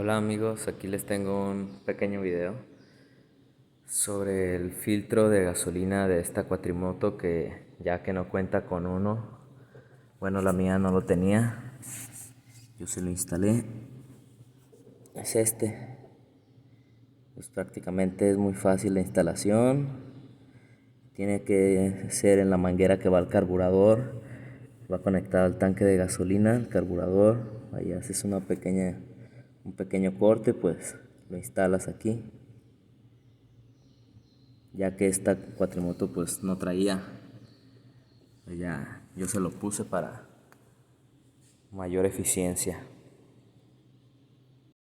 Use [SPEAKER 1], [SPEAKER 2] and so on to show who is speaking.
[SPEAKER 1] Hola amigos, aquí les tengo un pequeño video sobre el filtro de gasolina de esta cuatrimoto que ya que no cuenta con uno, bueno, la mía no lo tenía, yo se lo instalé. Es este, pues prácticamente es muy fácil la instalación. Tiene que ser en la manguera que va al carburador, va conectado al tanque de gasolina, el carburador. Ahí haces un pequeño corte, pues lo instalas aquí, ya que esta cuatrimoto pues no traía. Pues ya yo se lo puse para mayor eficiencia.